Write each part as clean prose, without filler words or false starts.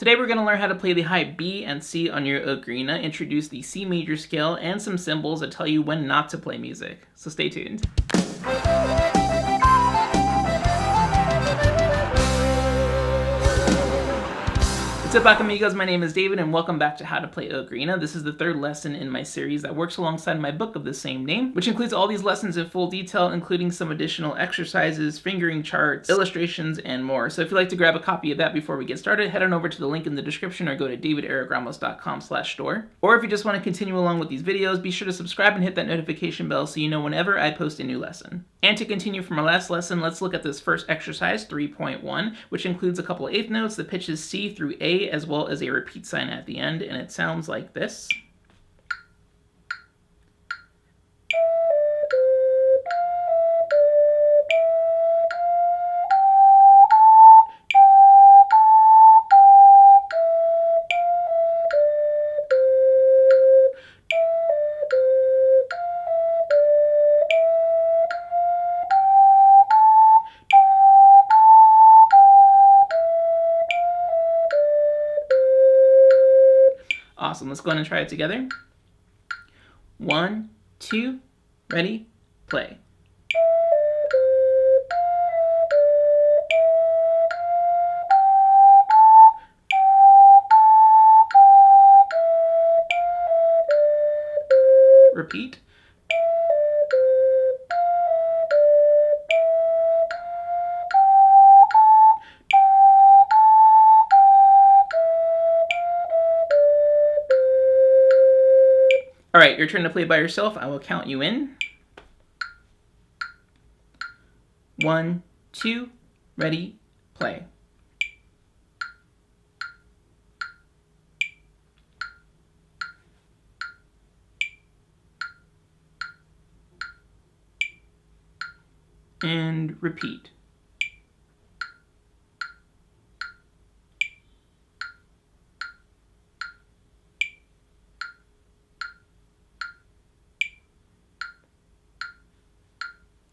Today we're going to learn how to play the high B and C on your ocarina, introduce the C major scale, and some symbols that tell you when not to play music. So stay tuned. What's up, amigos? My name is David, and welcome back to How to Play Ocarina. This is the third lesson in my series that works alongside my book of the same name, which includes all these lessons in full detail, including some additional exercises, fingering charts, illustrations, and more. So if you'd like to grab a copy of that before we get started, head on over to the link in the description or go to daviderickramos.com/store. Or if you just want to continue along with these videos, be sure to subscribe and hit that notification bell so you know whenever I post a new lesson. And to continue from our last lesson, let's look at this first exercise, 3.1, which includes a couple eighth notes, the pitches C through A, as well as a repeat sign at the end, and it sounds like this. Awesome, let's go ahead and try it together. 1, 2, ready, play. Repeat. All right, your turn to play by yourself. I will count you in. 1, 2, ready, play. And repeat.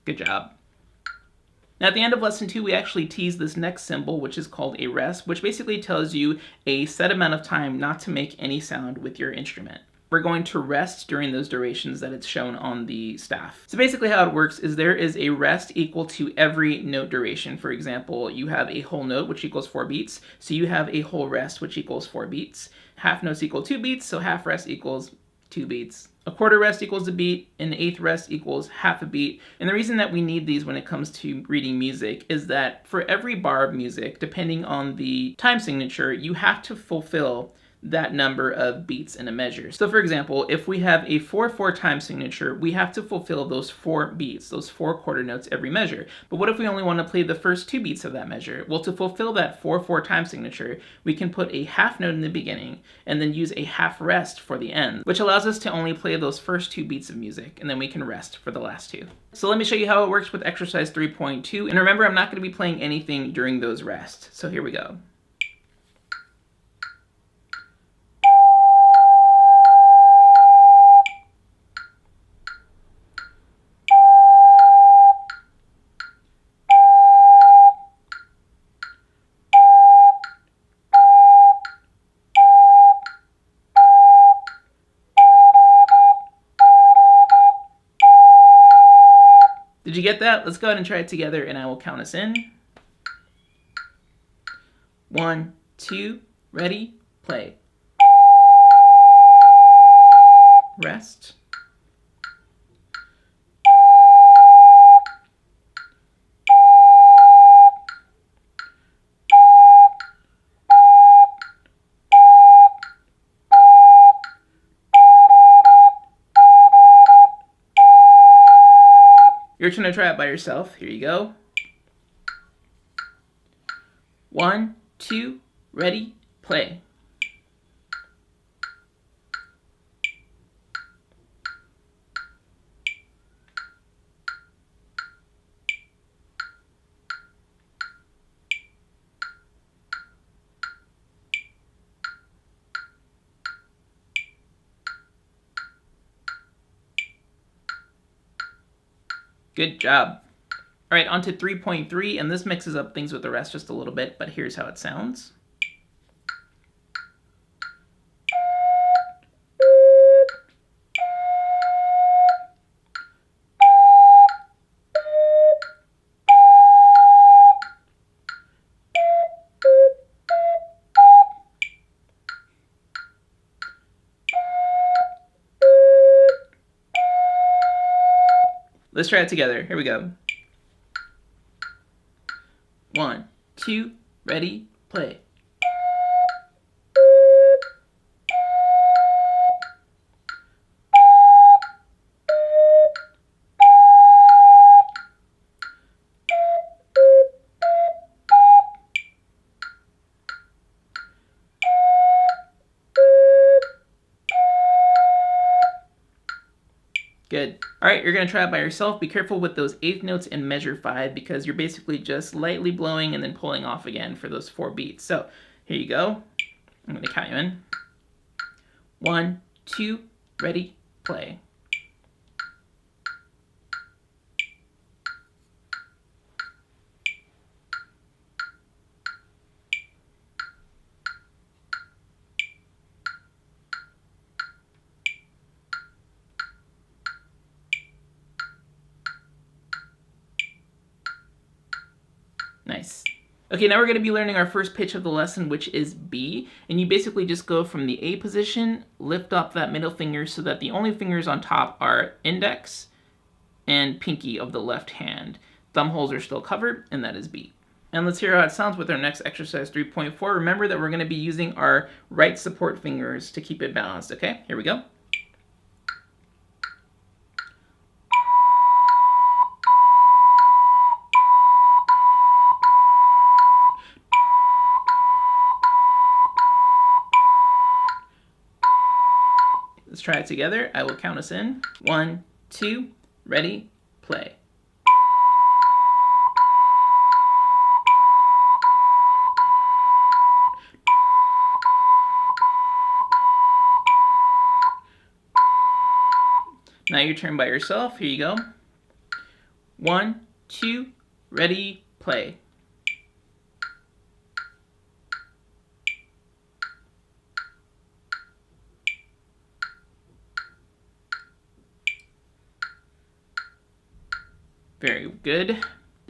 Good job. Now at the end of lesson 2, we actually tease this next symbol, which is called a rest, which basically tells you a set amount of time not to make any sound with your instrument. We're going to rest during those durations that it's shown on the staff. So basically how it works is there is a rest equal to every note duration. For example, you have a whole note, which equals 4 beats. So you have a whole rest, which equals 4 beats. Half notes equal 2 beats, so half rest equals 2 beats. A quarter rest equals a beat, an eighth rest equals half a beat. And the reason that we need these when it comes to reading music is that for every bar of music, depending on the time signature, you have to fulfill that number of beats in a measure. So for example, if we have a 4/4 time signature, we have to fulfill those 4 beats, those 4 quarter notes every measure. But what if we only want to play the first 2 beats of that measure? Well, to fulfill that 4/4 time signature, we can put a half note in the beginning and then use a half rest for the end, which allows us to only play those first 2 beats of music, and then we can rest for the last 2. So let me show you how it works with exercise 3.2. And remember, I'm not going to be playing anything during those rests. So here we go. Did you get that? Let's go ahead and try it together, and I will count us in. 1, 2, ready, play. Rest. You're trying to try it by yourself. Here you go. 1, 2, ready, play. Good job. All right, on to 3.3, and this mixes up things with the rest just a little bit, but here's how it sounds. Let's try it together. Here we go. 1, 2, ready, play. Good. All right, you're going to try it by yourself. Be careful with those eighth notes in measure 5 because you're basically just lightly blowing and then pulling off again for those 4 beats. So here you go. I'm going to count you in. 1, 2, ready, play. Nice. Okay, now we're going to be learning our first pitch of the lesson, which is B. And you basically just go from the A position, lift up that middle finger so that the only fingers on top are index and pinky of the left hand. Thumb holes are still covered, and that is B. And let's hear how it sounds with our next exercise 3.4. Remember that we're going to be using our right support fingers to keep it balanced, okay? Here we go. Let's try it together. I will count us in. 1, 2, ready, play. Now your turn by yourself. Here you go. 1, 2, ready, play. Very good.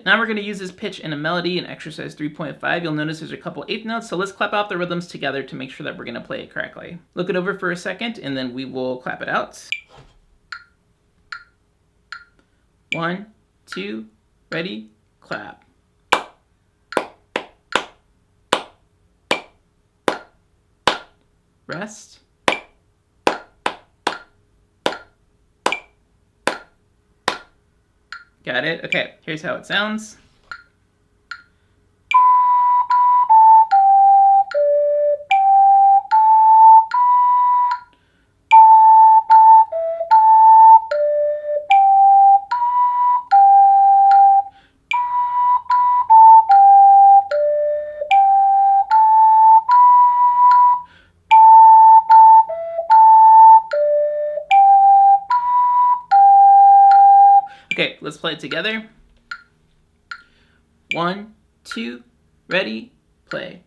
Now we're going to use this pitch in a melody in exercise 3.5. You'll notice there's a couple eighth notes, so let's clap out the rhythms together to make sure that we're going to play it correctly. Look it over for a second, and then we will clap it out. 1, 2, ready, clap. Rest. Got it? Okay, here's how it sounds. Okay, let's play it together. 1, 2, ready, play.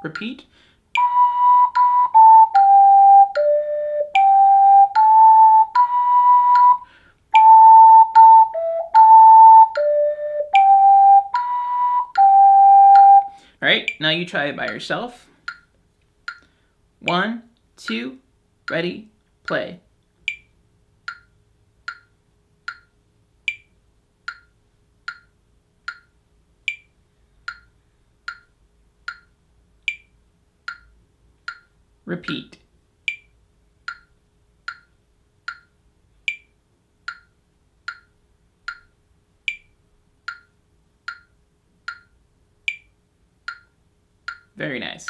Repeat. All right, now you try it by yourself. 1, 2, ready, play. Repeat. Very nice.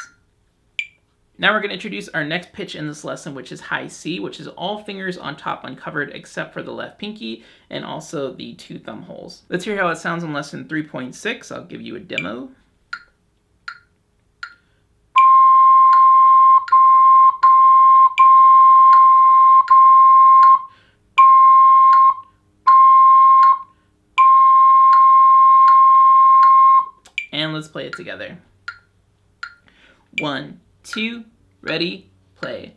Now we're going to introduce our next pitch in this lesson, which is high C, which is all fingers on top uncovered except for the left pinky and also the 2 thumb holes. Let's hear how it sounds in lesson 3.6. I'll give you a demo. And let's play it together. 1, 2, ready, play.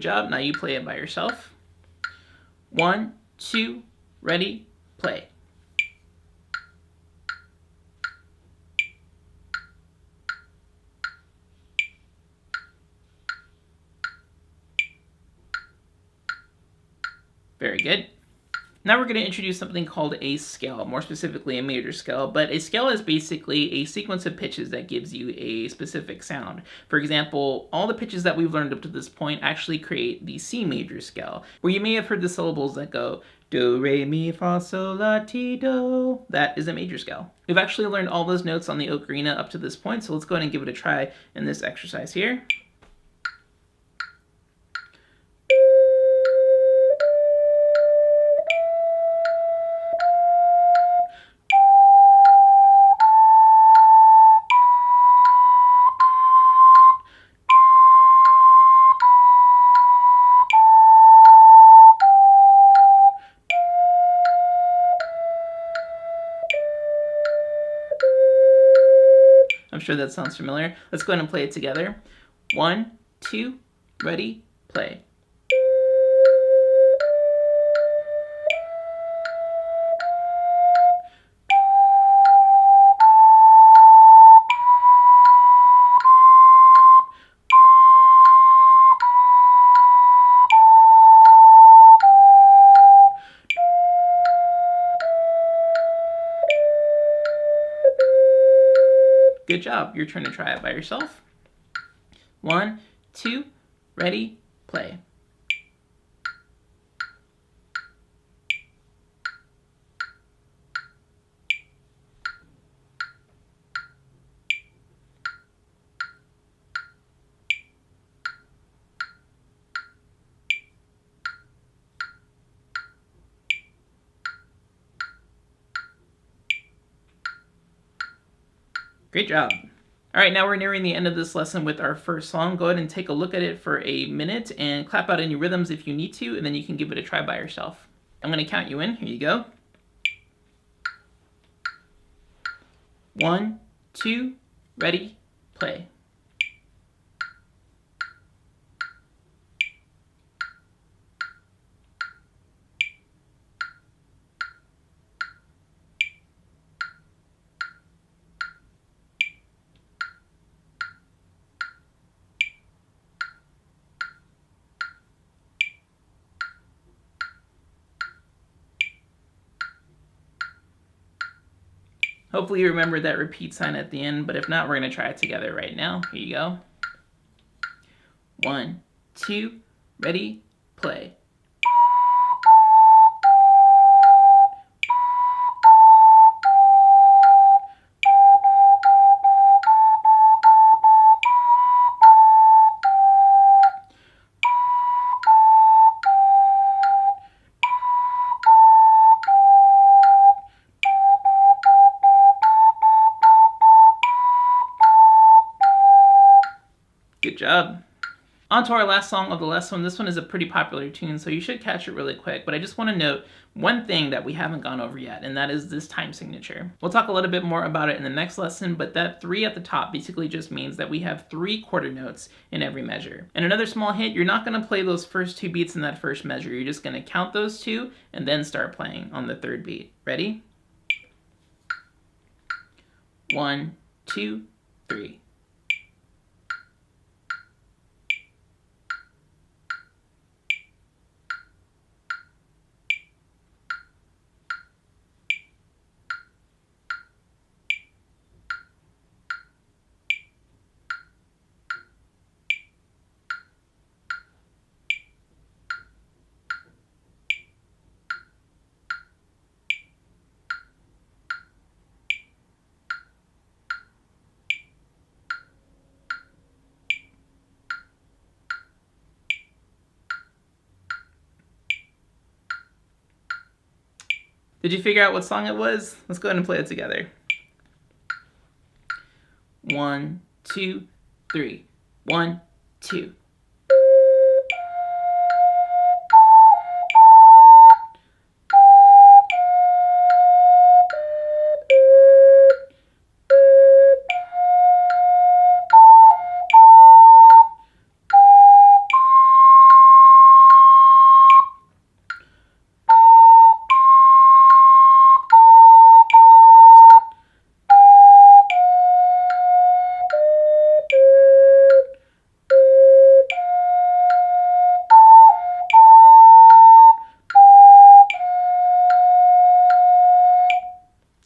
Good job. Now you play it by yourself. 1, 2, ready, play. Very good. Now we're going to introduce something called a scale, more specifically a major scale, but a scale is basically a sequence of pitches that gives you a specific sound. For example, all the pitches that we've learned up to this point actually create the C major scale, where you may have heard the syllables that go do, re, mi, fa, sol, la, ti, do. That is a major scale. We've actually learned all those notes on the ocarina up to this point, so let's go ahead and give it a try in this exercise here. I'm sure that sounds familiar. Let's go ahead and play it together. 1, 2, ready, play. Good job. Your turn to try it by yourself. 1, 2, ready, play. Great job. All right, now we're nearing the end of this lesson with our first song. Go ahead and take a look at it for a minute and clap out any rhythms if you need to, and then you can give it a try by yourself. I'm going to count you in. Here you go. 1, 2, ready, play. Hopefully you remember that repeat sign at the end, but if not, we're going to try it together right now. Here you go. 1, 2, ready, play. Good job. On to our last song of the lesson. This one is a pretty popular tune, so you should catch it really quick, but I just want to note one thing that we haven't gone over yet, and that is this time signature. We'll talk a little bit more about it in the next lesson, but that 3 at the top basically just means that we have 3 quarter notes in every measure. And another small hint, you're not going to play those first 2 beats in that first measure. You're just going to count those 2 and then start playing on the 3rd beat. Ready? 1, 2, 3. Did you figure out what song it was? Let's go ahead and play it together. 1, 2, 3. 1, 2.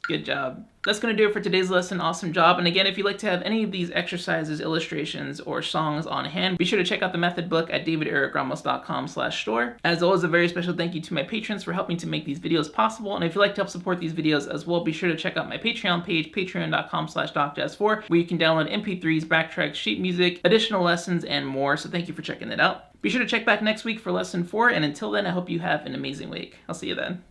Good job. That's going to do it for today's lesson. Awesome job. And again, if you'd like to have any of these exercises, illustrations, or songs on hand, be sure to check out the method book at daviderickramos.com/store. As always, a very special thank you to my patrons for helping to make these videos possible. And if you'd like to help support these videos as well, be sure to check out my Patreon page, patreon.com/docjazz4, where you can download MP3s, backtracks, sheet music, additional lessons, and more. So thank you for checking it out. Be sure to check back next week for lesson 4. And until then, I hope you have an amazing week. I'll see you then.